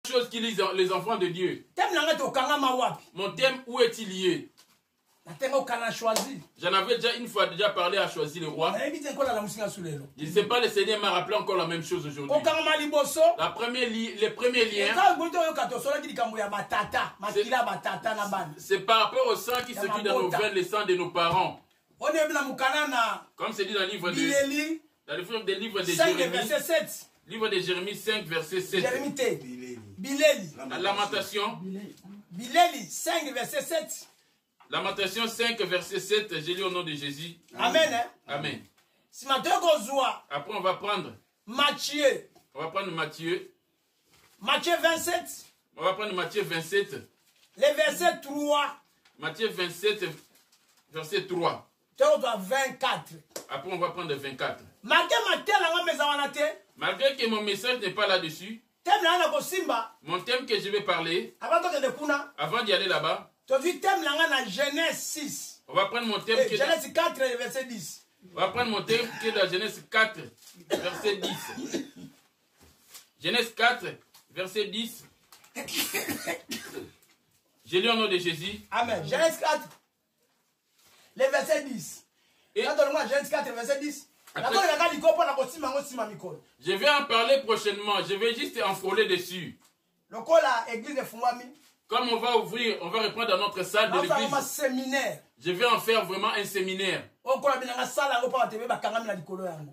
chose qui lisent les enfants de Dieu. Mon thème, où est-il lié? J'en avais déjà une fois parlé à Choisir le roi. Je ne sais pas, le Seigneur m'a rappelé encore la même chose aujourd'hui. Les premiers liens, c'est par rapport au sang qui circule dans nos veines, le sang de nos parents. Comme c'est dit dans le livre des livres de Jérémie. Livre de Jérémie 5, verset 7. La Lamentation. Bileli 5, verset 7. Lamentation 5, verset 7. J'ai lu au nom de Jésus. Amen. Hein? Amen. Après, on va prendre Matthieu. On va prendre Matthieu. Matthieu 27. On va prendre Matthieu 27. Le verset 3. Matthieu 27, verset 3. 24. Après, on va prendre 24. Malgré que mon message n'est pas là-dessus, mon thème que je vais parler, avant d'y aller là-bas, Genèse 6. On va prendre mon thème qui est Genèse 4, verset 10. On va prendre mon thème qui est dans Genèse 4, verset 10. Genèse 4, verset 10. J'ai lu au nom de Jésus. Amen. Genèse 4, le verset 10. Et Genèse 4, verset 10. Je vais en parler prochainement. Je vais juste enfoler dessus. Comme on va ouvrir, on va reprendre dans notre salle de l'église. Je vais en faire vraiment un séminaire.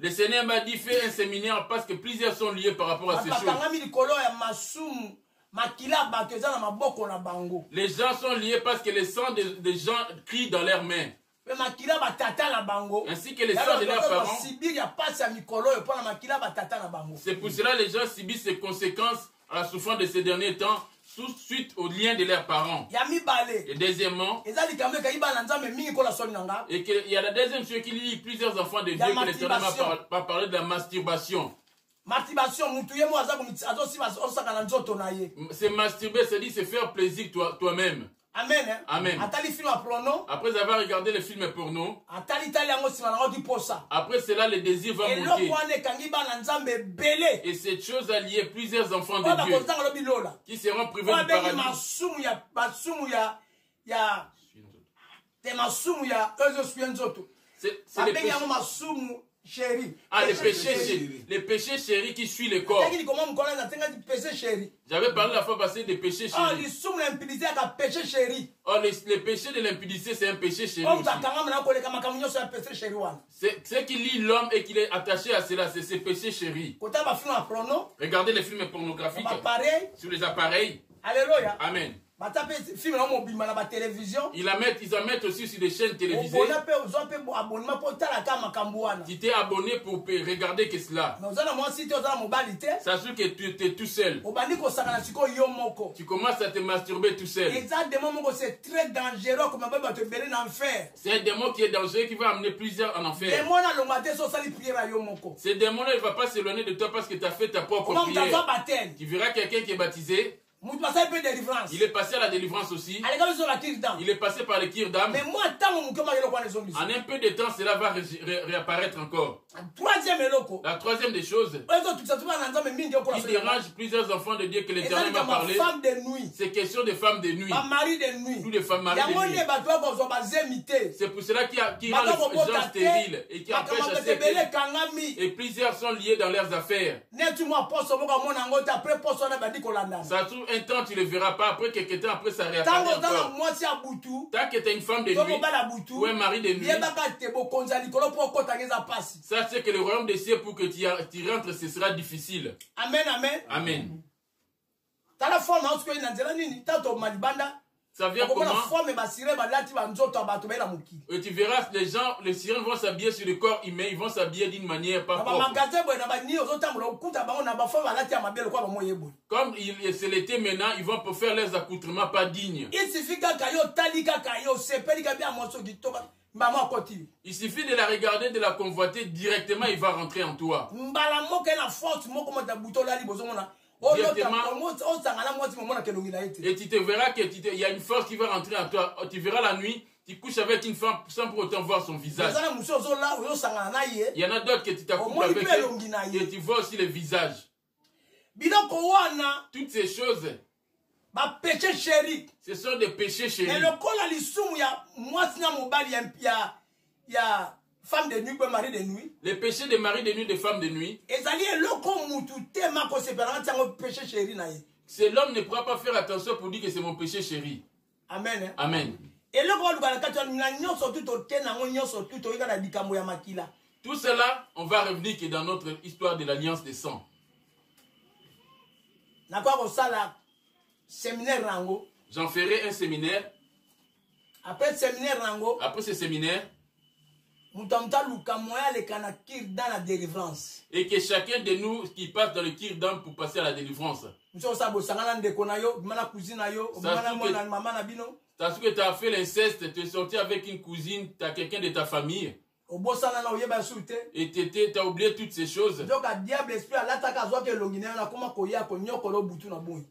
Le Seigneur m'a dit, fais un séminaire parce que plusieurs sont liés par rapport à ces choses. Les gens sont liés parce que le sang des gens crie dans leurs mains. Ainsi que les sangs de leurs parents. C'est pour cela que les gens subissent les conséquences à la souffrance de ces derniers temps suite au lien de leurs parents. Et deuxièmement, et qu'il y a la deuxième chose qui lie plusieurs enfants de Dieu que l'Éternel m'a parlé de la masturbation. C'est masturber, c'est-à-dire se faire plaisir toi-même. Amen. Amen. Après avoir regardé le film porno, après cela, le désir va monter. Et cette chose a lié plusieurs enfants de Dieu qui seront privés du paradis. C'est les péchés. Ah, les péchés chéris qui suivent le corps. J'avais parlé la fois passée des péchés chéris. Oh, les péchés de l'impudicité, c'est un péché chéri aussi. Ce qui lie l'homme et qu'il est attaché à cela, c'est ces péchés chéris. Regardez les films pornographiques sur les appareils. Alléluia. Amen. Ils en mettent aussi sur des chaînes télévisées. Tu t'es abonné pour regarder que cela. Ça se que tu es tout seul. Tu commences à te masturber tout seul. C'est très dangereux. C'est un démon qui est dangereux qui va amener plusieurs en enfer. Ce démon il ne va pas s'éloigner de toi parce que tu as fait ta propre prière. Tu verras quelqu'un qui est baptisé. Il est passé à la délivrance aussi. Il est passé par le Kirdam. En un peu de temps, cela va réapparaître encore. La troisième des choses qui dérange plusieurs enfants de Dieu que l'Éternel m'a parlé, c'est question des femmes de nuit. Tous les femmes mariées de nuit. C'est pour cela qu'il rend les gens stériles et qui empêche à ces et plusieurs sont liés dans leurs affaires. Ça trouve un temps, tu ne le verras pas. Après quelques temps, après ça réapparaît encore. Tant que tu es une femme de nuit ou un mari de nuit, ça c'est que le royaume des cieux, pour que tu rentres, ce sera difficile. Amen, amen. Amen. Ça vient comment? Et tu verras, les sirènes vont s'habiller sur le corps humain, ils vont s'habiller d'une manière pas propre. Comme c'est l'été maintenant, ils vont faire leurs accoutrements pas dignes. Il suffit de la regarder, de la convoiter, directement il va rentrer en toi. Et tu te verras qu'il y a une force qui va rentrer en toi. Tu verras la nuit, tu couches avec une femme sans pour autant voir son visage. Il y en a d'autres que tu t'accouples avec et tu vois aussi le visage. Toutes ces choses, péché chéri. Ce sont des péchés chéris. Et le col à l'issue, il y a femme de nuit, mari de nuit. Les péchés des maris de nuit, des femmes de nuit. C'est l'homme ne pourra pas faire attention pour dire que c'est mon péché chéri. Amen. Amen. Tout cela, on va revenir que dans notre histoire de l'alliance des sangs. J'en ferai un séminaire. Après ce séminaire, et que chacun de nous qui passe dans le kirdan pour passer à la délivrance. Parce que tu as fait l'inceste, tu es sorti avec une cousine, tu as quelqu'un de ta famille. Et tu as oublié toutes ces choses.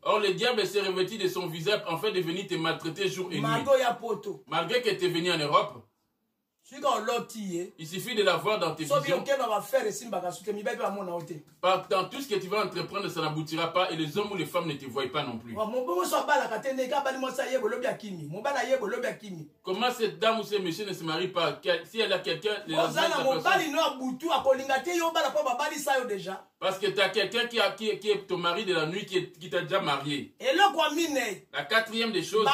Or le diable s'est revêtu de son visage afin de venir te maltraiter jour et nuit. Malgré que tu es venu en Europe, il suffit de la voir dans tes visions. Dans tout ce que tu vas entreprendre, ça n'aboutira pas et les hommes ou les femmes ne te voient pas non plus. Comment cette dame ou ce monsieur ne se marie pas? Si elle a quelqu'un, parce que tu as quelqu'un qui est ton mari de la nuit qui t'a déjà marié. La quatrième des choses,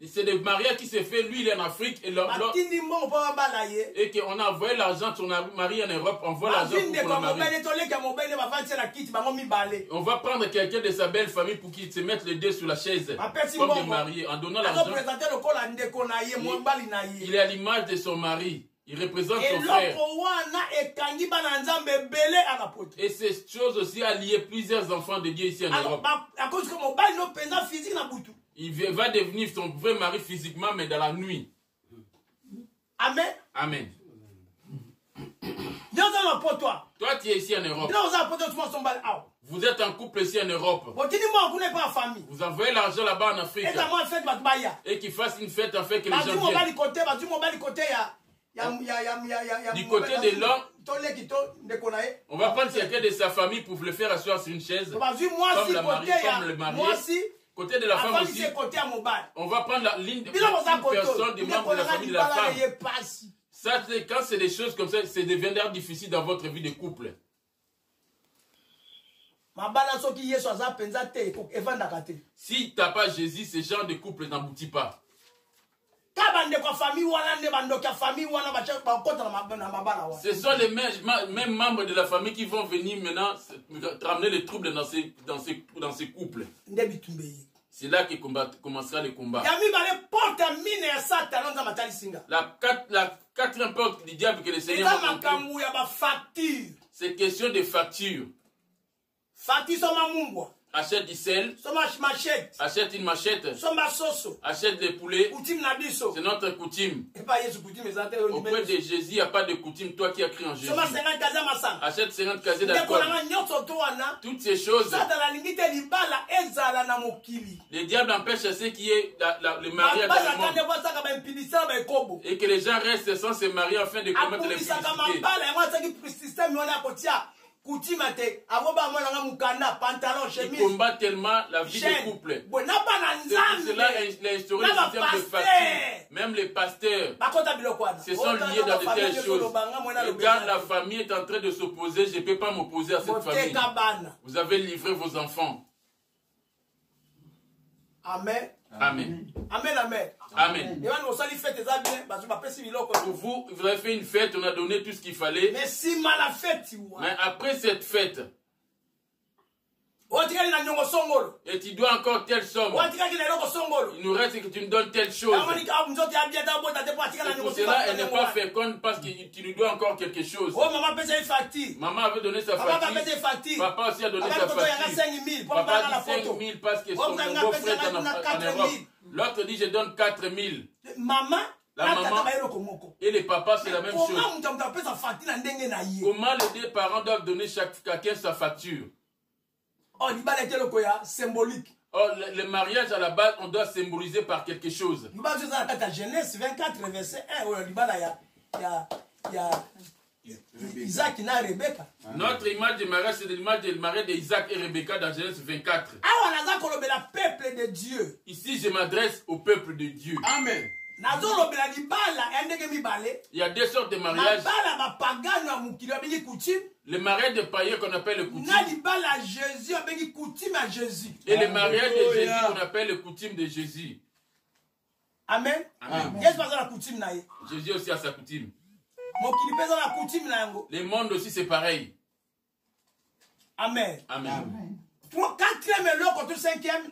c'est des mariages qui se fait, lui il est en Afrique et qu'on a envoyé l'argent de son mari en Europe, on voit l'argent pour la marier. On va prendre quelqu'un de sa belle famille pour qu'il se mette les deux sur la chaise comme des mariés en donnant l'argent. Il est à l'image de son mari. Il représente son frère. Et cette chose aussi a lié plusieurs enfants de Dieu ici en Europe. Il va devenir son vrai mari physiquement, mais dans la nuit. Amen. Amen. Toi, tu es ici en Europe. Vous êtes en couple ici en Europe. Vous envoyez l'argent là-bas en Afrique. Et qu'il fasse une fête afin que les gens viennent. Du côté de l'homme, on va prendre quelqu'un de sa famille pour le faire asseoir sur une chaise. Comme la mariée, comme le marié. Côté de la femme aussi, on va prendre la ligne de personne, des membres de la famille de la femme. Ça, quand c'est des choses comme ça, c'est devenir difficile dans votre vie de couple. Si tu n'as pas Jésus, ce genre de couple n'aboutit pas. Ce sont les mêmes membres de la famille qui vont venir maintenant ramener les troubles dans ces couples. C'est là que commencera le combat. La quatrième porte du diable que le Seigneur va montrer, c'est question de facture. Achète du sel, achète une machette, achète des poulets, c'est notre coutume. Auprès de Jésus, il n'y a pas de coutume, toi qui as cru en Jésus. Achète 50 casiers d'alcool. Toutes ces choses, le diable empêche à ceux qui est le mariage dans le monde. Et que les gens restent sans se marier afin de commettre les publicités. Il combat tellement la vie de couple. C'est pour cela qu'il a instauré le système de facture. Même les pasteurs se sont liés dans de telles choses. Et quand la famille est en train de s'opposer, je ne peux pas m'opposer à cette famille. Vous avez livré vos enfants. Amen. Amen. Amen, amen. Amen. Pour vous, vous avez fait une fête, on a donné tout ce qu'il fallait. Mais après cette fête, et tu dois encore telle somme. Il nous reste que tu nous donnes telle chose. Pour cela, elle n'est pas féconde parce que tu nous dois encore quelque chose. Maman avait donné sa facture. Papa aussi a donné sa facture. Papa dit 5 000 parce que son beau-frère est en Europe. L'autre dit je donne 4 000. La maman et les papas, c'est la même chose. Comment les deux parents doivent donner chacun sa facture? Oh, symbolique. Oh, le mariage à la base, on doit symboliser par quelque chose. Genèse 24, verset 1. Isaac n'a Rebecca. Notre image de mariage, c'est l'image de mariage d'Isaac et Rebecca dans Genèse 24. Peuple de Dieu. Ici, je m'adresse au peuple de Dieu. Amen. Il y a deux sortes de mariages. Le mariage des païens qu'on appelle le coutume. Et le mariage de Jésus qu'on appelle le coutume de Jésus. Amen. Amen. Jésus aussi a sa coutume. Le monde aussi c'est pareil. Amen. Amen. Quatrième et l'autre contre cinquième.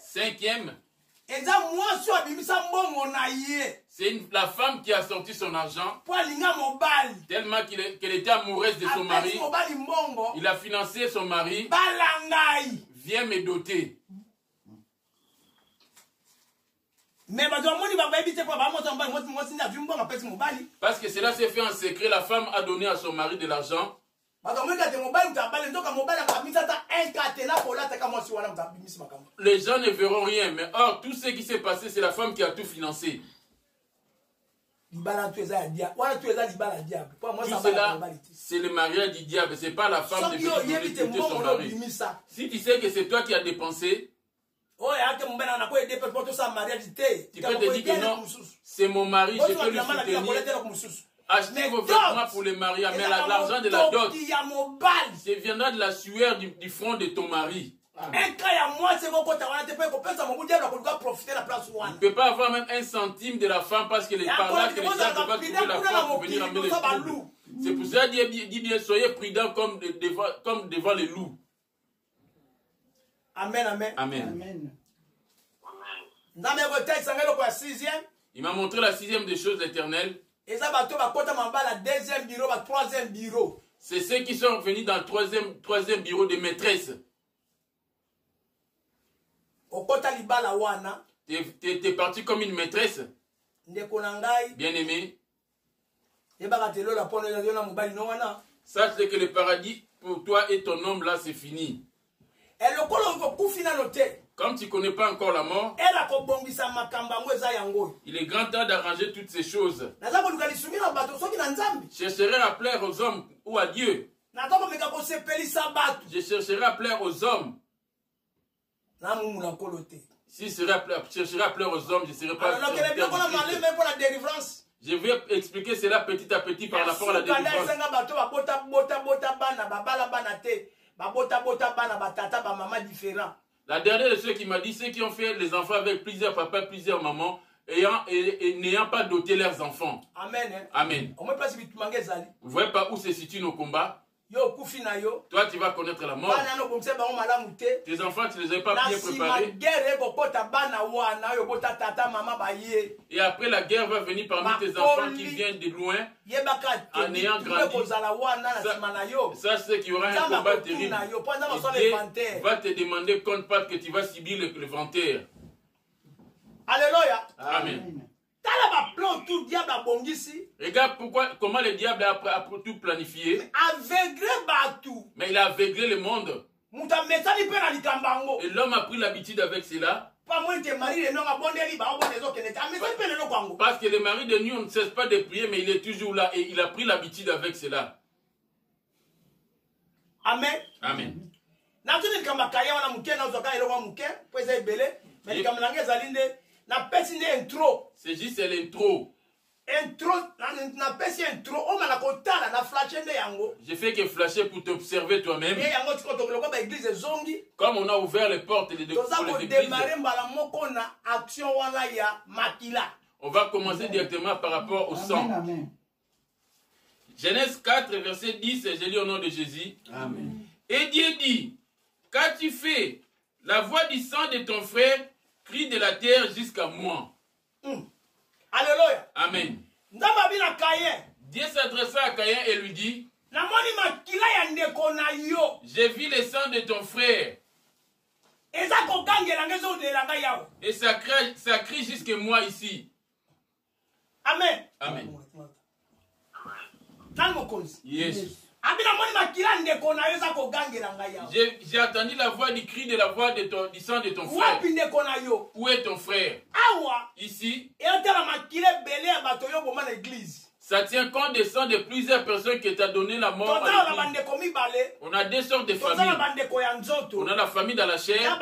Cinquième. C'est la femme qui a sorti son argent tellement qu'elle était amoureuse de son mari. Il a financé son mari. Viens me doter. Parce que cela s'est fait en secret. La femme a donné à son mari de l'argent. Les gens ne verront rien, mais or tout ce qui s'est passé, c'est la femme qui a tout financé. Tout cela, c'est le mariage du diable, c'est pas la femme de son mari. Si tu sais que c'est toi qui as dépensé, tu peux te dire que non, c'est mon mari, je peux lui soutenir. Achetez vos vêtements pour les mariés, mais l'argent de la dot, ça viendra de la sueur du front de ton mari. Il ne peut pas avoir même un centime de la femme parce que les parents que les gens ne peuvent pas trouver la femme pour venir amener les troubles. C'est pour ça qu'il dit bien, soyez prudents comme devant les loups. Amen, amen. Amen. Il m'a montré la sixième des choses éternelles. C'est ceux qui sont venus dans le troisième bureau de maîtresse. Tu es parti comme une maîtresse. Bien aimé. Sache que le paradis pour toi et ton homme là c'est fini. Comme tu ne connais pas encore la mort, il est grand temps d'arranger toutes ces choses. Je chercherai à plaire aux hommes ou à Dieu. Je chercherai à plaire aux hommes. Si je chercherai à plaire aux hommes, je ne serai pas... Je vais expliquer cela petit à petit par rapport à la délivrance. La dernière de ceux qui m'a dit, ceux qui ont fait les enfants avec plusieurs papas, plusieurs mamans, et n'ayant pas doté leurs enfants. Amen. Amen. Vous ne voyez pas où se situent nos combats? Toi, tu vas connaître la mort. Tes enfants, tu ne les as pas bien préparés. Et après, la guerre va venir parmi tes enfants qui viennent de loin, en ayant grandi. Sache qu'il y aura un combat terrible. Et Dieu va te demander compte pas que tu vas subir le vantaire. Alléluia. Amen. Regarde comment le diable a tout planifié. Mais il a aveuglé le monde. Et l'homme a pris l'habitude avec cela. Parce que le mari de nous ne cesse pas de prier, mais il est toujours là et il a pris l'habitude avec cela. Amen. Amen. C'est juste l'intro. Je fais que flasher pour t'observer toi-même. Comme on a ouvert les portes et les églises, on va commencer directement par rapport au sang. Amen. Genèse 4, verset 10, je lis au nom de Jésus. Amen. Et Dieu dit, qu'as-tu fait? La voix du sang de ton frère crie de la terre jusqu'à moi. Alléluia. Amen. Dieu s'adressa à Caïn et lui dit, j'ai vu le sang de ton frère. Et ça crie jusqu'à moi ici. Amen. Amen. Yes. J'ai entendu la voix du cri de la voix du sang de ton frère. Où est ton frère? Ici. Ça tient compte des sangs de plusieurs personnes qui t'ont donné la mort. On a deux sortes de familles. On a la famille dans la chair.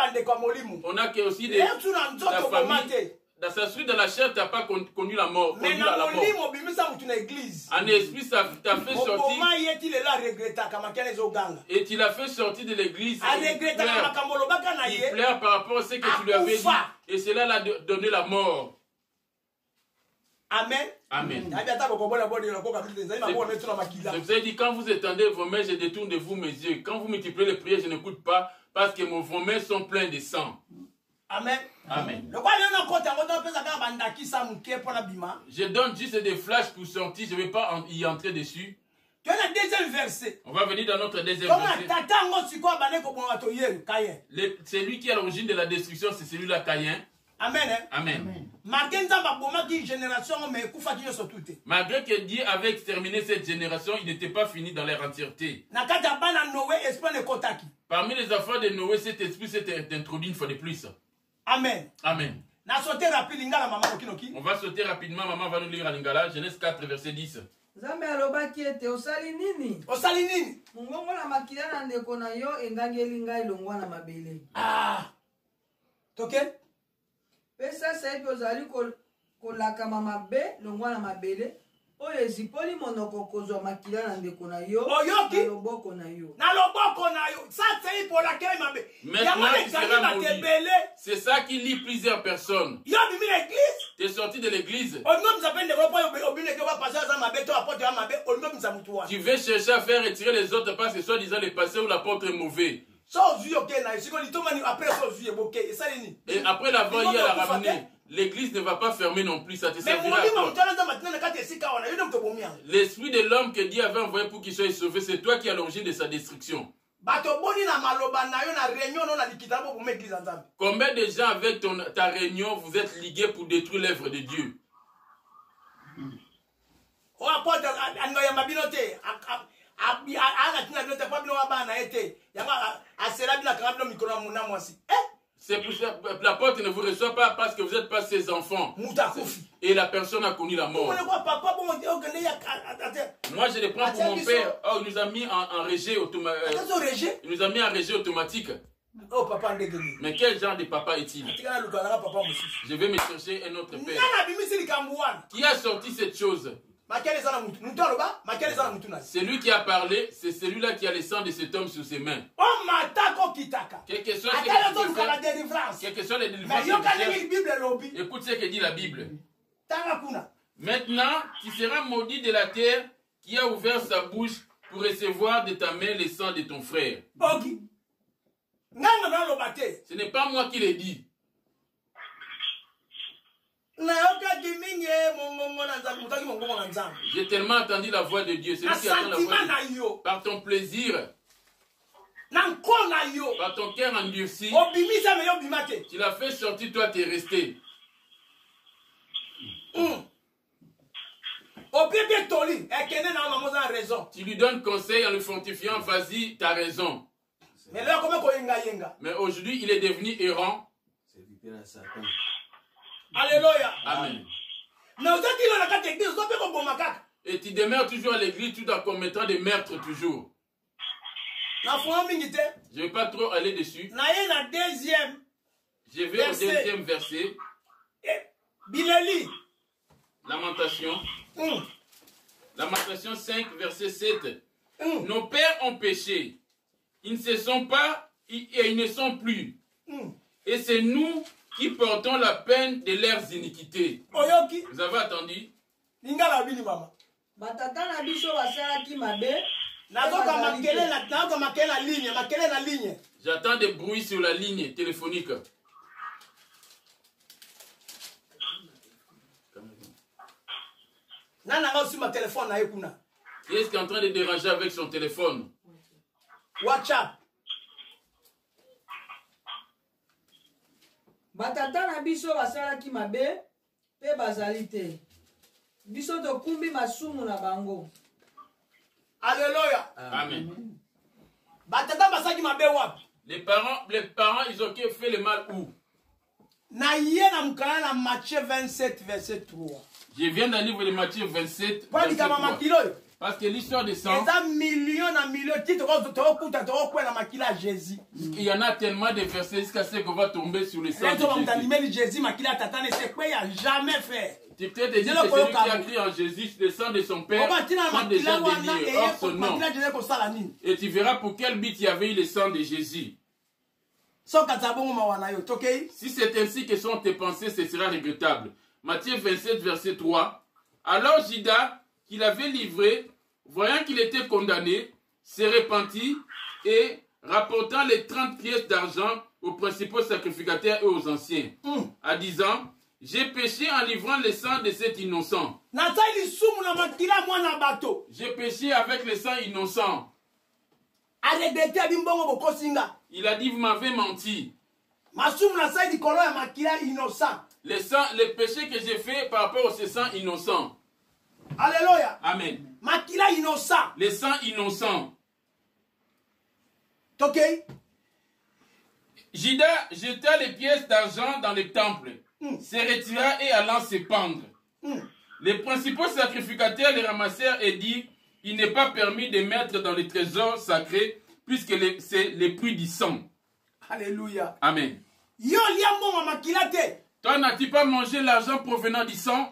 On a aussi la famille. Dans sa suite de la chair, tu n'as pas connu la mort. Mais dans la mort. En esprit, ça t'a fait sortir. Et tu l'as fait sortir de l'église. Il pleure par rapport à ce que tu lui avais dit. Et cela l'a donné la mort. Amen. Amen. Je vous ai dit, quand vous étendez vos mains, je détourne de vous mes yeux. Quand vous multipliez les prières, je n'écoute pas parce que vos mains sont pleines de sang. Amen. Amen. Je donne juste des flashs pour sortir, je ne vais pas y entrer dessus. Tu as le deuxième verset. On va venir dans notre deuxième verset. C'est lui qui est à l'origine de la destruction, c'est celui-là, Caïn. Amen. Amen. Malgré que Dieu avait exterminé cette génération, il n'était pas fini dans leur entièreté. Parmi les enfants de Noé, cet esprit s'est introduit une fois de plus. Amen. Amen. On va sauter rapidement, maman va nous lire à Lingala, Genèse 4, verset 10. Nzambe alobaki ete osali nini? Osali nini? Mungongo na makila na ndeko na yo engangeli ngai longwa na mabele. Ah. Toke? Pesa sayipi ozali kolakama mabe longwa na mabele. Oyo ezipoli monoko kozwa makila na ndeko na yo. Oyoki? Na loboko na yo. Na loboko na yo. Ça c'est pour laquelle mabe. Maintenant, c'est ça qui lie plusieurs personnes. Yo bimi l'église. Tu es sorti de l'église. Tu veux chercher à faire retirer les autres parce que soi-disant les pasteurs ou l'apôtre est mauvais. Et après l'avoir y à la ramener, l'église ne va pas fermer non plus, ça te servira à toi. L'esprit de l'homme que Dieu avait envoyé pour qu'il soit sauvé, c'est toi qui es à l'origine de sa destruction. Combien de gens avec ta réunion vous êtes ligués pour détruire l'œuvre de Dieu? C'est pour ça que la porte ne vous reçoit pas parce que vous n'êtes pas ses enfants. Et la personne a connu la mort. Moi, je le prends pour mon père. Oh, il nous a mis en régie automatique. Il nous a mis en régie automatique. Oh, papa, mais quel genre de papa est-il? Je vais me chercher un autre père. Qui a sorti cette chose? C'est lui qui a parlé, c'est celui-là qui a le sang de cet homme sur ses mains. Quelle que soit les délivrances, écoute ce que dit la Bible. Maintenant, tu seras maudit de la terre qui a ouvert sa bouche pour recevoir de ta main le sang de ton frère. Ce n'est pas moi qui l'ai dit. J'ai tellement entendu la voix de Dieu. C'est lui qui entend la voix de Dieu. Par ton plaisir, par ton cœur endurci, tu l'as fait sortir, toi tu es resté. Tu lui donnes conseil en le fortifiant, vas-y, tu as raison. Mais aujourd'hui, il est devenu errant. Alléluia. Amen. Et tu demeures toujours à l'église, tu dois commettre des meurtres toujours. Je ne vais pas trop aller dessus. Je vais au deuxième verset. Lamentation. Lamentation 5, verset 7. Nos pères ont péché. Ils ne se sont pas et ils ne sont plus. Et c'est nous qui portons la peine de leurs iniquités. Vous avez attendu? J'attends des bruits sur la ligne téléphonique. Qui est-ce qui est en train de déranger avec son téléphone? WhatsApp. Batata na biso basalaki mabe pe bazali te. Biso tokumbi masumu na bango. Alléluia. Amen. Batata basalaki mabe wapi? Les parents, ils ont fait le mal où? Matthieu 27, verset 3. Je viens d'un livre de Matthieu 27, verset 3. Parce que l'histoire de sang, il y en a tellement de versets jusqu'à ce qu'on va tomber sur le sang de Jésus. Tu peux te dire que celui qui a crié en Jésus, le sang de son Père, sont déjà déliés hors son nom. Et tu verras pour quel but il y avait eu le sang de Jésus. Si c'est ainsi que sont tes pensées, ce sera regrettable. Matthieu 27, verset 3. Alors Judas, qui l'avait livré, voyant qu'il était condamné, se repentit et, rapportant les 30 pièces d'argent aux principaux sacrificateurs et aux anciens, en disant, j'ai péché en livrant le sang de cet innocent. J'ai péché avec le sang innocent. Il a dit, vous m'avez menti. Le péché que j'ai fait par rapport au sang innocent. Alléluia. Amen. Makila innocent. Le sang innocent. Ok. Judas jeta les pièces d'argent dans le temple, se retira et allant se pendre. Les principaux sacrificateurs les ramassèrent et dirent, il n'est pas permis de mettre dans les trésors sacrés, puisque c'est le prix du sang. Alléluia. Amen. Yo liambo makilate. Toi, n'as-tu pas mangé l'argent provenant du sang?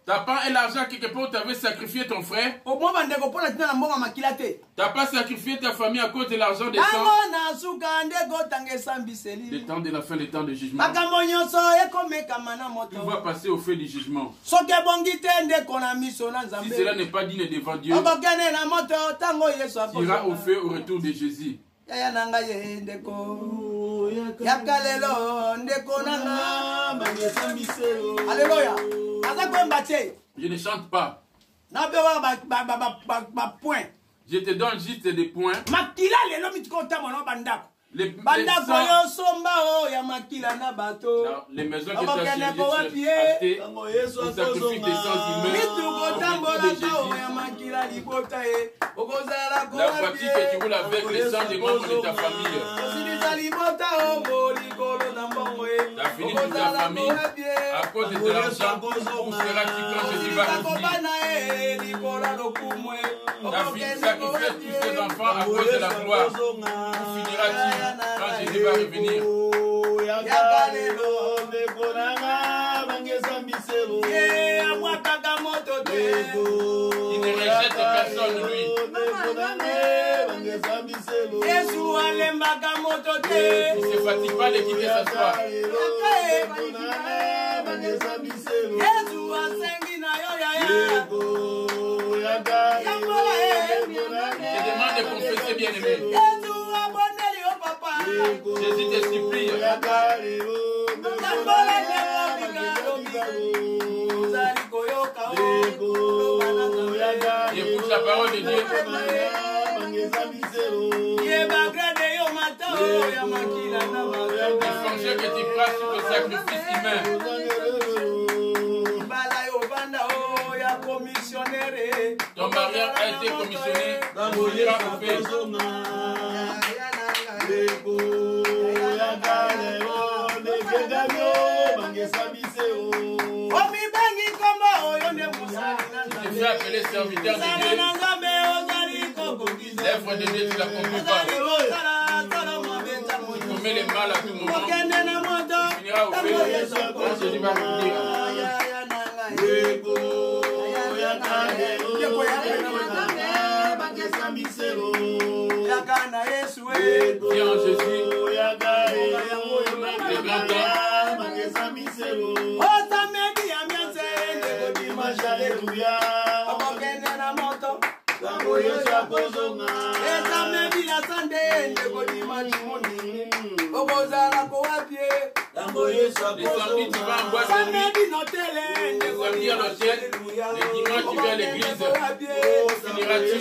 T'as pas l'argent quelque part, tu avais sacrifié ton frère. T'as pas sacrifié ta famille à cause de l'argent des sang. Le temps de la fin, le temps du jugement. Tout va passer au feu du jugement. Si cela n'est pas digne devant Dieu, tu iras au feu au retour de Jésus. Alléluia. Je ne chante pas. Je te donne juste des points. Les maisons que tu as achetées pour sacrifier tes sangs humains la voiture que tu roules avec les sangs des membres de ta famille. Tu as fini toute ta famille à cause de l'argent. Où seras-tu quand Jésus va revenir? Tu as fini de sacrifier tous tes enfants à cause de la gloire. Où finiras-tu quand Jésus va revenir? Il ne rejette personne, lui. Il ne se fatigue pas de quitter sa foi. Je demande de confesser, bien-aimé. Jésus te supplie. Écoute la parole de Dieu. Les fonctions que tu prends sur le sacrifice humain. Ton mariage a été commissionné pour ira au fait. Tu te fais appeler serviteur de Dieu. L'œuvre de Dieu, tu la comprends pas. Tu commets les mal à tout moment. Tu finiras au fait. Quand Jésus va revenir. Viens en Jésus. Le grand temps. Les samedis, tu vas en boîte de nuit. Les samedis à l'hôtel. Les dimanches, tu vas à l'église. Où finiras-tu?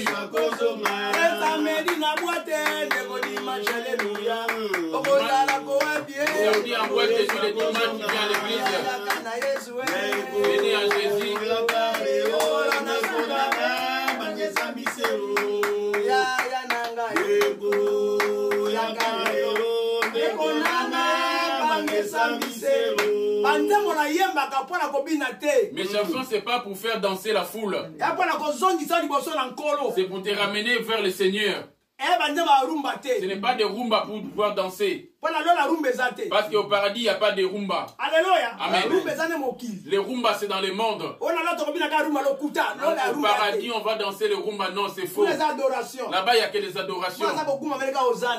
Samedi en boîte et tous les dimanches, tu viens à l'église. Venez en Jésus. Mes chansons, c'est pas pour faire danser la foule. C'est pour te ramener vers le Seigneur. Ce n'est pas des rumba pour pouvoir danser. Parce qu'au paradis, il n'y a pas de rumba. Alléluia. Amen. Les rumba, c'est dans le monde. Au paradis, on va danser le rumba. Non, c'est faux. Là-bas, il n'y a que des adorations.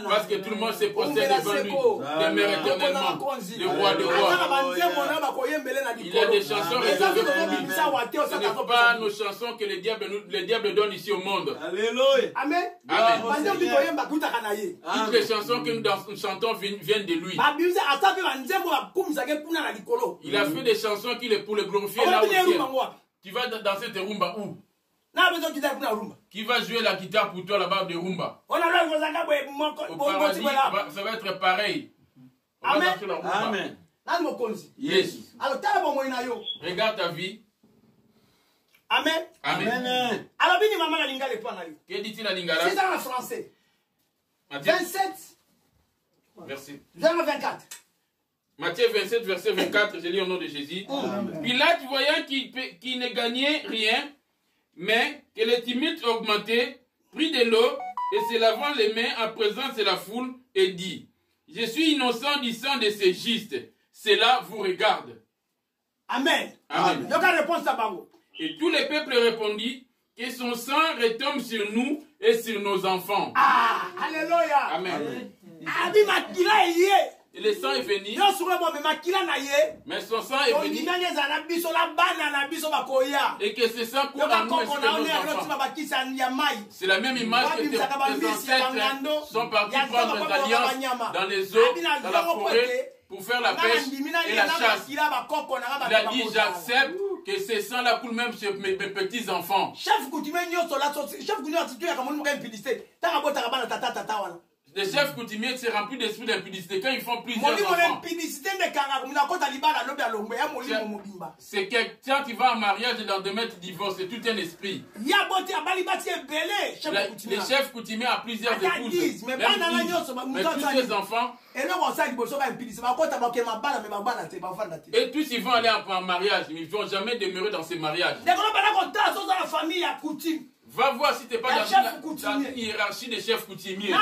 Parce que tout le monde se procède devant lui. Demeure éternellement. Le roi des rois. Il y a des chansons réservées pour lui. Ce n'est pas nos chansons que le diable donne ici au monde. Alléluia. Amen. Amen. Toutes les chansons que nous chantons viennent de lui. Il a fait des chansons qu'il est pour le glorifier là où il est. Tu vas danser tes rumba où? Qui va jouer la guitare pour toi là-bas de rumba? Au paradis, ça va être pareil. Amen. Amen. Yes. Regarde ta vie. Amen. Amen. Alors, que dit-il à Lingala? C'est dans le français. 27. Verset 24. Matthieu 27, verset 24, je lis au nom de Jésus. Pilate, voyant qu'il ne gagnait rien, mais que les timides augmentaient, prit de l'eau et se lavant les mains en présence de la foule et dit: Je suis innocent du sang de ces justes. Cela vous regarde. Amen. Amen. Donc la réponse à Bango. Et tout le peuple répondit que son sang retombe sur nous et sur nos enfants. Ah, alléluia. Amen. Et le sang est venu. Mais son sang est venu. Et que ce sang coule en nous et sur nos enfants. C'est la même image que tes ancêtres sont partis prendre l'alliance dans les eaux, dans la forêt, pour faire la pêche et la chasse. Il a dit: j'accepte que ce sang-là coule même chez mes petits-enfants. Les chefs coutumiers se remplissent d'esprit d'impudicité quand ils font plusieurs enfants. C'est que quand tu vas en mariage et dans deux mètres divorce, c'est tout un esprit. Les chefs coutumiers ont plusieurs épouses. Mais tous ces enfants, et tous ils vont aller en mariage, mais ils ne vont jamais demeurer dans ces mariages. Va voir si tu n'es pas dans une hiérarchie des chefs coutumiers.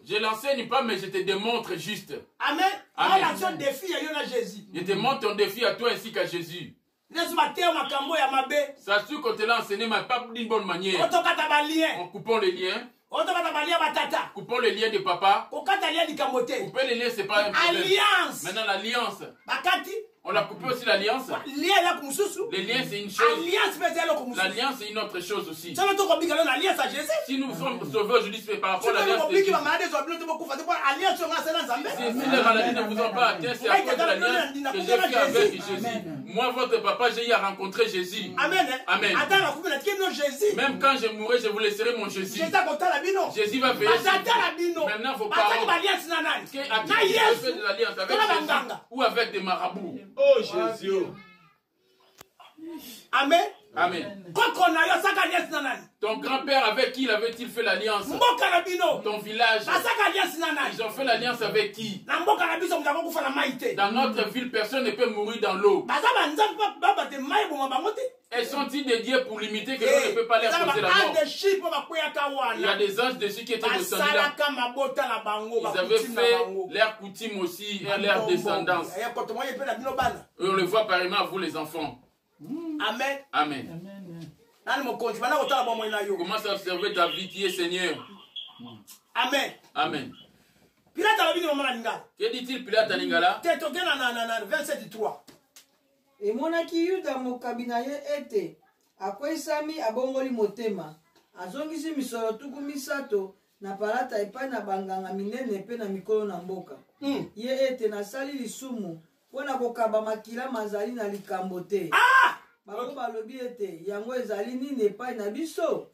Je l'enseigne pas, mais je te démontre juste. Amen. Amen. Je te montre ton défi à toi ainsi qu'à Jésus. Ça sûr qu'on te l'a enseigné, mais pas d'une bonne manière. En coupant les liens. Coupons les liens de papa. Couper les liens, c'est pas un problème. Alliance. Maintenant, l'alliance. On a coupé aussi l'alliance. Les liens, c'est une chose. L'alliance, c'est une autre chose aussi. Si nous sommes sauvés aujourd'hui, c'est par rapport à l'alliance de Jésus. Si les maladies ne vous ont pas atteint, c'est à cause de l'alliance que j'ai fait avec Jésus. Moi, votre papa, j'ai eu à rencontrer Jésus. Amen. Amen. Même quand je mourrai, je vous laisserai mon Jésus. Jésus va veiller sur vous. Maintenant, vos parents. À qui vous avez fait de l'alliance avec Jésus ou avec des marabouts? Oh Jésus. Amen. Amen. Ton grand-père, avec qui avait-il fait l'alliance? Ton village. Ils ont fait l'alliance avec qui? Dans notre ville, personne ne peut mourir dans l'eau. Elles sont-ils des dieux pour limiter que l'on ne peut pas les causer la mort? Il y a des anges dessus qui étaient descendus là. Ils avaient fait leur coutume aussi et leur descendance. Et on le voit pareillement à vous les enfants. Amen. Amen. Commence à observer ta vie qui est Seigneur. Amen. Amen. Que dit-il Pilate à Lingala? 27:3. emonaki yuda mokabi na ye ete akwesami abongoli motema azongisi misolo tuku misato na palata epai na banganga minene mpe na mikolo na mboka ye ete nasali lisumu mpo na kokaba makila mazali na likambo te bango balobi ete yango ezali nini epai na biso.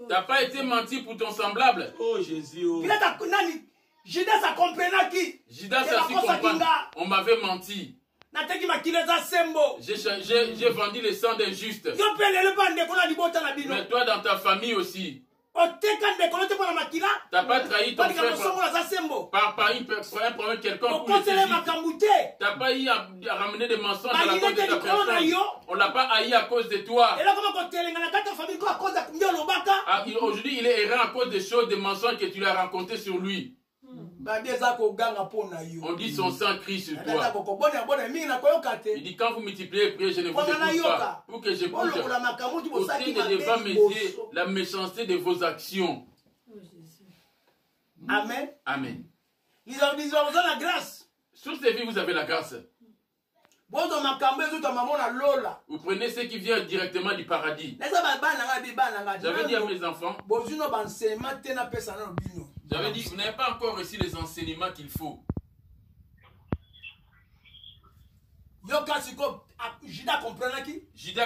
T'as pas été menti pour ton semblable. Oh Jésus. Judas a compris qui? Judas a su comprendre. On m'avait menti. J'ai vendu le sang des justes. Mais toi dans ta famille aussi. T'as pas trahi ton frère par un problème quelconque. T'as pas eu à ramener des mensonges à la cause de ta personne. On l'a pas haï à cause de toi. Aujourd'hui, il est errant à cause des choses, des mensonges que tu lui as racontés sur lui. On dit son sang crie sur toi. Il dit quand vous multipliez, priez, je ne vous écoute pas. Pour que j'écoute. Aussi ne devant mesurer la méchanceté de vos actions. Amen. Amen. Nous avons la grâce. Sur ces vies, vous avez la grâce. Vous prenez ce qui vient directement du paradis. J'avais dit à mes enfants, j'avais dit, vous n'avez pas encore reçu les enseignements qu'il faut. Judas,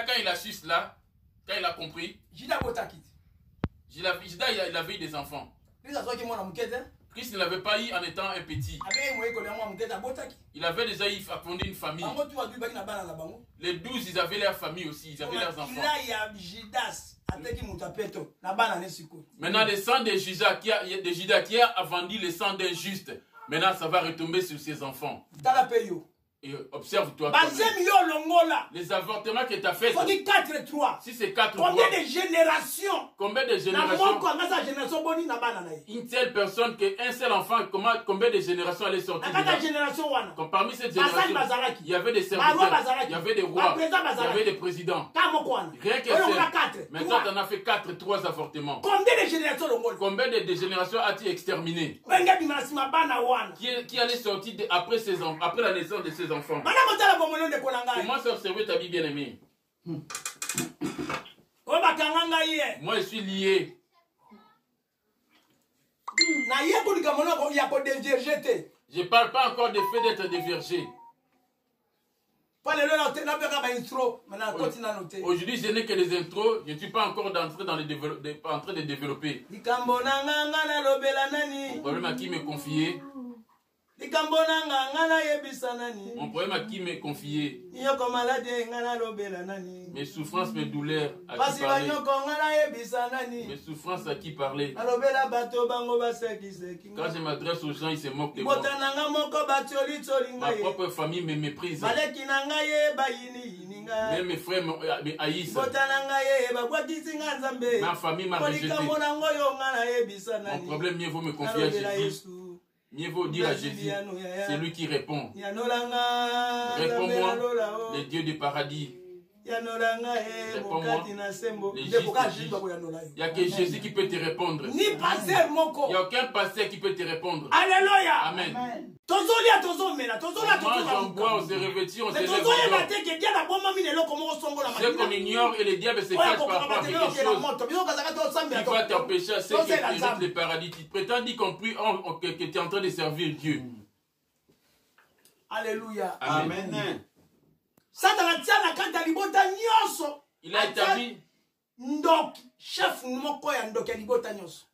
quand il a su cela, quand il a compris, Judas, il avait eu des enfants. Christ ne l'avait pas eu en étant un petit. Il avait déjà fondé une famille. Les 12, ils avaient leur famille aussi, ils avaient leurs enfants. Maintenant, le sang de Judas qui a vendu le sang d'un juste, maintenant ça va retomber sur ses enfants. Et observe-toi. Les avortements que tu as fait. Si c'est 4 combien de générations? Combien de générations? Une seule personne, un seul enfant, combien de générations allait sortir? Comme parmi ces générations, il y avait des serviteurs, il y avait des rois, il y avait des présidents. Rien qu'un seul. Maintenant, tu en as fait 3 avortements. Combien de générations? Combien de générations as-tu exterminé? Qui allait sortir après la naissance de ses enfants? Commence à observer ta vie bien-aimée. Moi, je suis lié. Je ne parle pas encore du fait d'être dévergé. Aujourd'hui, je n'ai que des intros. Je ne suis pas encore en train de développer. Le problème à qui me confier. Mon problème à qui m'est confié. Mes souffrances, mes douleurs, à qui parler. Mes souffrances, à qui parler. Quand je m'adresse aux gens, ils se moquent de moi. Ma propre famille me méprise. Même mes frères me haïssent. Ma famille m'a rejeté. Mon problème, mieux vaut me confier à Jésus. Mieux vaut dire à Jésus, c'est lui qui répond. Réponds-moi, le Dieu du paradis. Réponds-moi, il n'y a que Jésus qui peut te répondre. Il n'y a aucun pasteur qui peut te répondre. Alléluia. Amen. On mange, on boit, on se revêtit, on se lève. Ce qu'on ignore et le diable se cache par rapport à quelque chose qui va t'empêcher à ce que tu hérites le paradis. Tu prétends dire que tu es en train de servir Dieu. Alléluia. Amen. Il a établi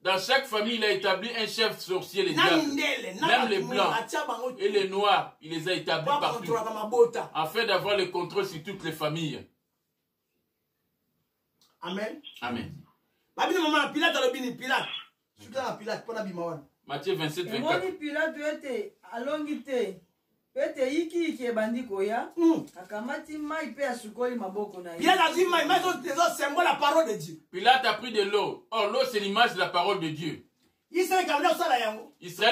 dans chaque famille, il a établi un chef sorcier, les diables. Même les blancs et les noirs, il les a établis partout afin d'avoir le contrôle sur toutes les familles. Amen. Amen. Matthieu 27, 24. Pilate a pris de l'eau. Or, l'eau, c'est l'image de la parole de Dieu. Israël,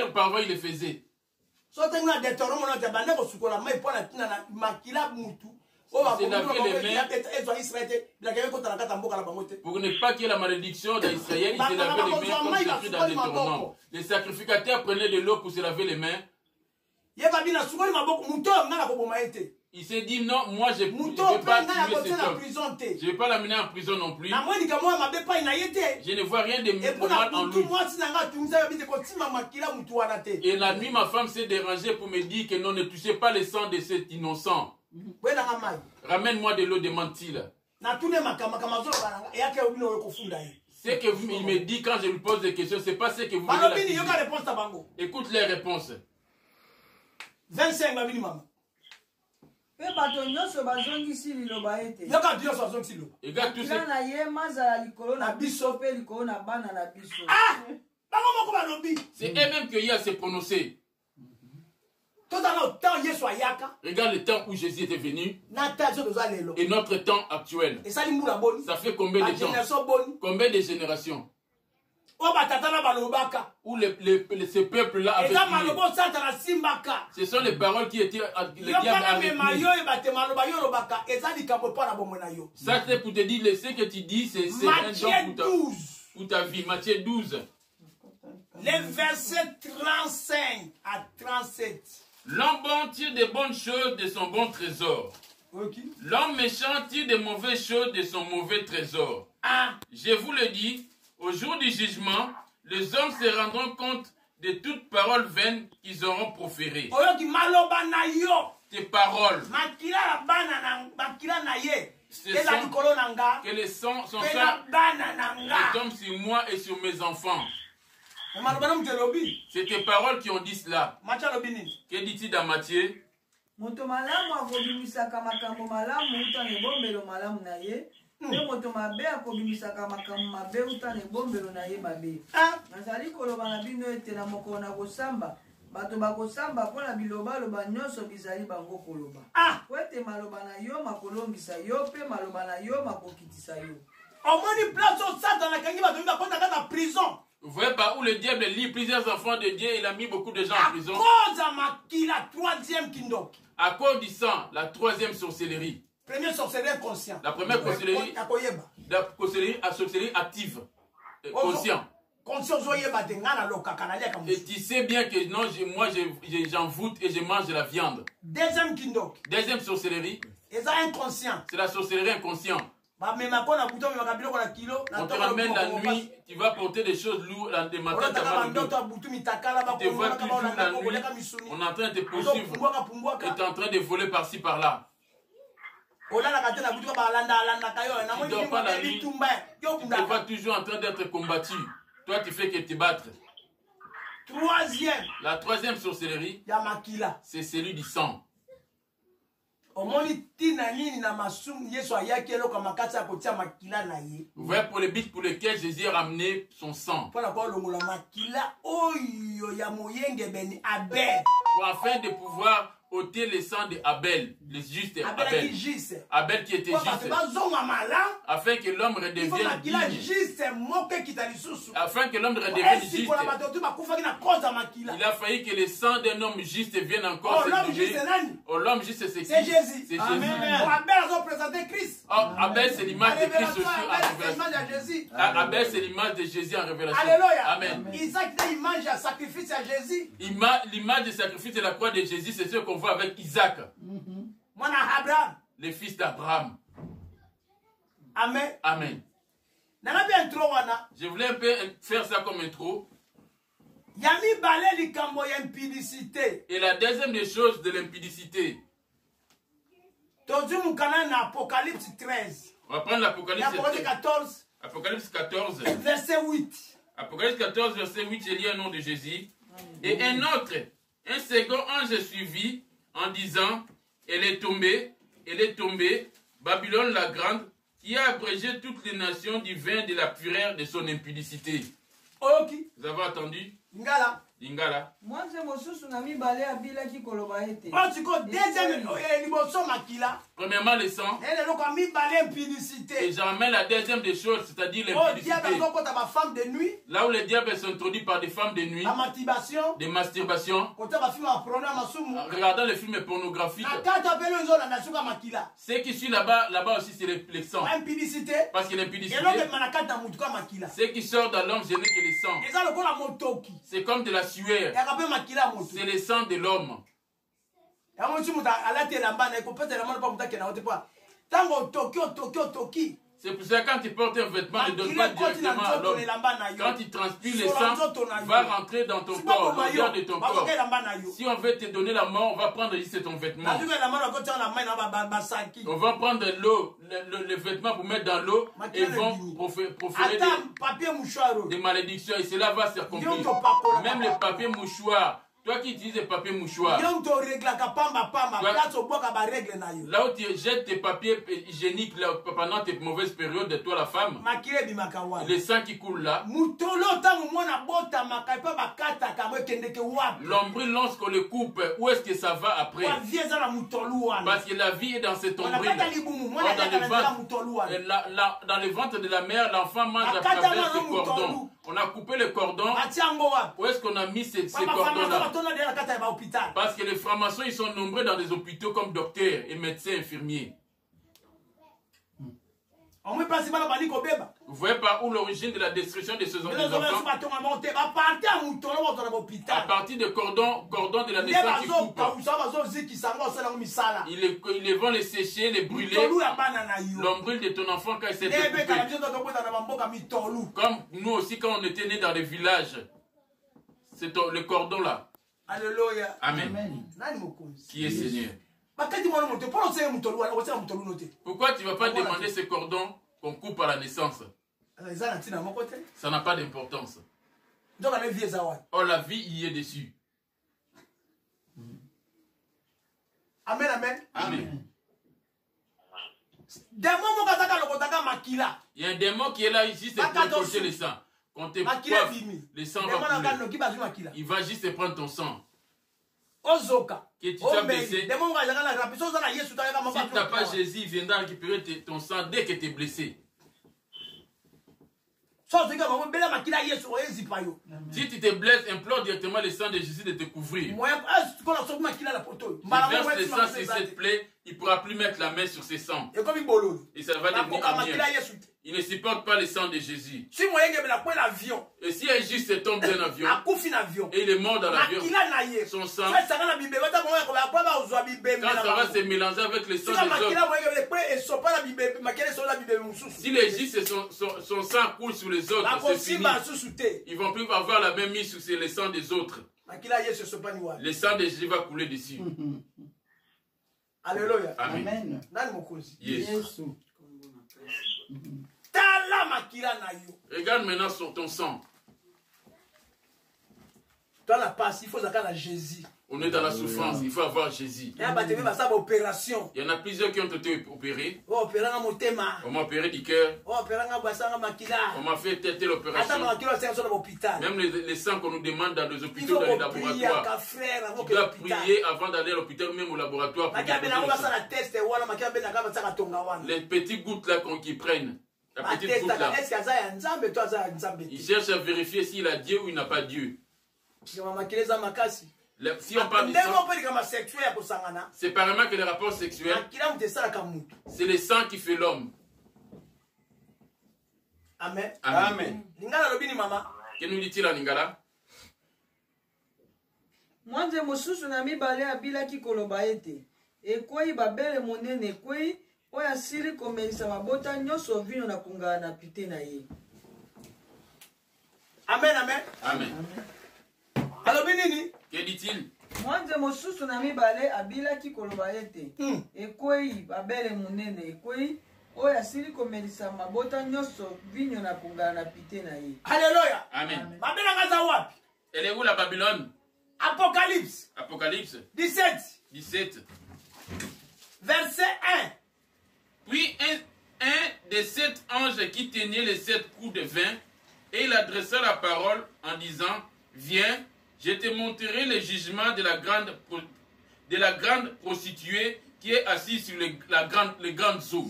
auparavant, il le faisait. Pour ne pas qu'il y ait la malédiction d'Israël, il se lavait les mains comme c'est écrit dans Deutéronome. Les sacrificateurs prenaient de l'eau pour se laver les mains. Il s'est dit non, moi je ne vais pas tuer cet homme. Je ne vais pas l'amener en prison non plus. Je ne vois rien de mal en lui. Et la nuit, ma femme s'est dérangée pour me dire que non, ne touchez pas le sang de cet innocent. Ramène-moi de l'eau, demande-t-il. Ce qu'il me dit quand je lui pose des questions, ce n'est pas ce que vous voulez. Écoute les réponses. 25 minimum. Pe bato nyonso bazongisi liloba ete. Yoka Dieu soit zongi silo. Regarde tout ça. Na ye mazala likolo na biso pe likolo na bana na biso. Ah! Bango moko balobi. C'est eux-mêmes qui a se prononcé. Regarde le temps où Jésus était venu et notre temps actuel. Ça fait combien de temps? Combien de générations? Où ce peuple-là avait crié. Ce sont les paroles qui étaient les diables avaient pris. Ça c'est pour te dire, ce que tu dis, c'est un don pour ta vie. Matthieu 12. Les versets 35 à 37. L'homme bon tire de bonnes choses de son bon trésor. Okay. L'homme méchant tire de mauvaises choses de son mauvais trésor. Ah. Je vous le dis, au jour du jugement, les hommes se rendront compte de toutes paroles vaines qu'ils auront proférées. Tes paroles. Que les sons sont tombent sur moi et sur mes enfants. C'est tes paroles qui ont dit cela. Que dit-il dans Matthieu? Moto malamu akobimisaka makambo malamu utana ebombelo malamu na ye. Pe moto mabe akobimisaka makambo mabe utana ebombelo na ye mabe. Nazali koloba na bino ete na mokolo na kosamba bato bakosamba mpona bilobaloba nyonso bizali bango koloba. Po ete maloba na yo makolongisa yo pe maloba na yo makokitisa yo. Omoni place au Satan na kangi bato bakota kata prison. Vous voyez pas où le diable lit plusieurs enfants de Dieu, il a mis beaucoup de gens en prison. À cause du sang, la troisième sorcellerie. Première sorcellerie consciente. La première sorcellerie, la sorcellerie active, conscient. Et tu sais bien que non, moi j'envoûte et je mange de la viande. Deuxième sorcellerie, c'est la sorcellerie inconsciente. On te ramène la nuit, tu vas porter des choses lourdes le matin, tu te vois toujours la nuit, on est en train de te poursuivre et tu es en train de voler par-ci par-là. Tu ne dors pas la nuit, tu te vois toujours en train d'être combattu. Toi tu fais que te battre. La troisième sorcellerie, c'est celui du sang. Vous voyez pour le but pour lequel Jésus a ramené son sang. Pour afin de pouvoir ôter le sang de Abel, le juste Abel. Abel qui était juste. Afin que l'homme redevienne juste. Afin que l'homme redevienne juste. Il a failli que le sang d'un homme juste vienne encore se trouver. Oh, l'homme juste c'est Jésus. C'est Jésus. Abel c'est l'image de Christ aussi en révélation. Abel c'est l'image de Jésus en révélation. Alléluia. Amen. L'image du sacrifice de la croix de Jésus, c'est ce qu'on voit avec Isaac, le fils d'Abraham. Amen. Amen. Je voulais un peu faire ça comme intro. Et la deuxième des choses de l'impudicité. On va prendre l'Apocalypse 14. Apocalypse 14. Verset 8. Apocalypse 14, verset 8, j'ai lu un nom de Jésus. Et un second ange suivit en disant, elle est tombée, Babylone la grande, qui a abrégé toutes les nations du vin de la fureur de son impudicité. Okay. Vous avez entendu? Lingala. Premièrement, le sang. Et j'en mets la deuxième des choses, c'est-à-dire l'impudicité. Là où les diables sont introduits par des femmes de nuit, des masturbations, regardant les films pornographiques. Ce qui suit là-bas aussi, c'est le sang. Parce que l'impudicité, ce qui sort dans l'homme, ce n'est que le sang. C'est comme de la sueur. C'est le sang de l'homme. C'est pour ça que quand tu portes un vêtement, ne donne pas directement à l'homme. Quand tu transpires le sang, va rentrer dans ton corps, l'odeur de ton corps. Si on veut te donner la mort, on va prendre juste ton vêtement. On va prendre l'eau, le vêtement pour mettre dans l'eau et vont proférer des malédictions et cela va s'accomplir. Même le papier mouchoir Toi qui utilises des papiers mouchoirs. Là où tu jettes tes papiers hygiéniques là, pendant tes mauvaises périodes de toi la femme. Les sangs qui coulent là. L'ombril lorsqu'on le coupe, où est-ce que ça va après? Parce que la vie est dans cet ombril. Dans le ventre de la mère, l'enfant mange à travers ce cordon. On a coupé le cordon. Où est-ce qu'on a mis ces cordons-là? Parce que les francs-maçons, ils sont nombreux dans des hôpitaux comme docteurs et médecins infirmiers. Vous voyez par où l'origine de la destruction de ces enfants? À partir de cordons de la naissance qui coupent. Ils vont les sécher, les brûler. L'ombril de ton enfant quand il s'est découpé. Comme nous aussi quand on était nés dans les villages. C'est le cordon là. Alléluia. Amen. Qui est Seigneur? Pourquoi tu ne vas pas demander ce cordon qu'on coupe à la naissance? Ça n'a pas d'importance. Oh, la vie y est dessus. Amen, amen. Amen. Il y a un démon qui est là ici, c'est pour récolter le sang. Quand tu coiffes, le sang va couler. Il va juste prendre ton sang. Que tu t'as blessé. Si tu n'as pas Jésus, il viendra récupérer ton sang dès que tu es blessé. Si tu te blesses, implore directement le sang de Jésus de te couvrir. Il verse le sang sur cette plaie, il ne pourra plus mettre la main sur ses sangs. Et ça va devenir amer. Il ne supporte pas le sang de Jésus. Et si un juste tombe d'un avion et il est mort dans l'avion, son sang, quand ça va se mélanger avec le sang des autres, si les justes, son sang coule sur les autres, c'est fini. Ils ne vont plus avoir la même mise sur le sang des autres. Le sang de Jésus va couler dessus. Alléluia. Amen. Yes. Regarde maintenant sur ton sang. Dans la passe, il faut avoir Jésus. On est dans la souffrance, il faut avoir Jésus. Il y en a plusieurs qui ont été opérés. On m'a opéré du cœur. On m'a fait telle opération. Même les sangs qu'on nous demande dans les hôpitaux, dans les laboratoires. Tu dois prier avant d'aller à l'hôpital, même au laboratoire. Les petits gouttes là qu'ils prennent. La petite goutte là. Il cherche à vérifier s'il a Dieu ou il n'a pas Dieu. Si on parle de sang, c'est apparemment que les rapports sexuels, c'est le sang qui fait l'homme. Amen. Amen. Que nous dit-il en Lingala? Mwanze mosusu na mibale abilaki koloba ete ekwei babele monene ekwei oyo asili komelisa mabota nyonso vino na kungana na pite na ye. Amen, amen. Amen. Alors binini? Que dit-il? Mwanze mosusu na mibale abilaki koloba ete ekwei babele monene ekwei oyo asili komelisa mabota nyonso vino na kungana na pite na ye. Alléluia. Amen. Babele ngaza wapi? Elle est où la Babylone? Apocalypse. Apocalypse 17. Verset 1. Puis un des 7 anges qui tenait les 7 coups de vin, et il adressa la parole en disant, viens, je te montrerai le jugement de la grande prostituée qui est assise sur les grandes eaux.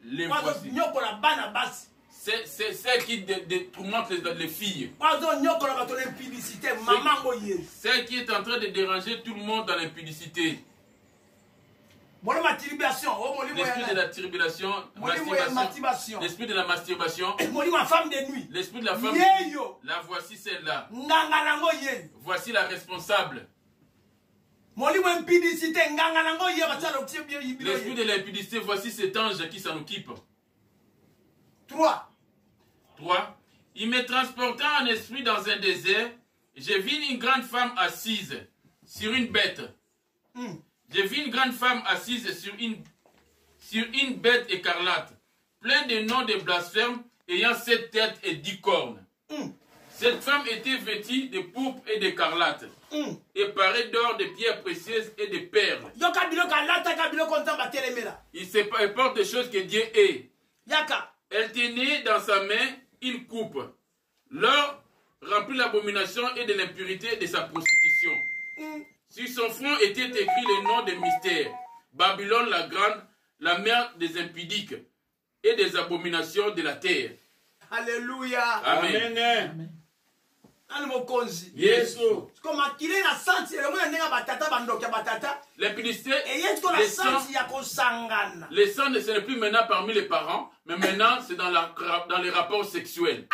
Les voici. C'est celle qui tourmente les filles. Celle qui est en train de déranger tout le monde dans l'impudicité. L'esprit de la tribulation, l'esprit de la masturbation, l'esprit de la femme de nuit. La voici celle-là. Voici la responsable. L'esprit de l'impudicité, voici cet ange qui s'en occupe. 3. Il me transporta en esprit dans un désert. J'ai vu une grande femme assise sur une bête. J'ai vu une grande femme assise sur une bête écarlate, plein de noms de blasphèmes, ayant 7 têtes et 10 cornes. Cette femme était vêtue de pourpre et d'écarlate, et parée d'or, de pierres précieuses et de perles. Elle porte des choses que Dieu est. Elle tenait dans sa main une coupe. L'or remplit l'abomination et de l'impurité de sa prostitution. Sur son front était écrit le nom des mystères. Babylone la grande, la mère des impudiques et des abominations de la terre. Alléluia. Amen. Amen. Yes. L'impudicité, les sangs ne sont plus maintenant parmi les parents, mais maintenant c'est dans les rapports sexuels.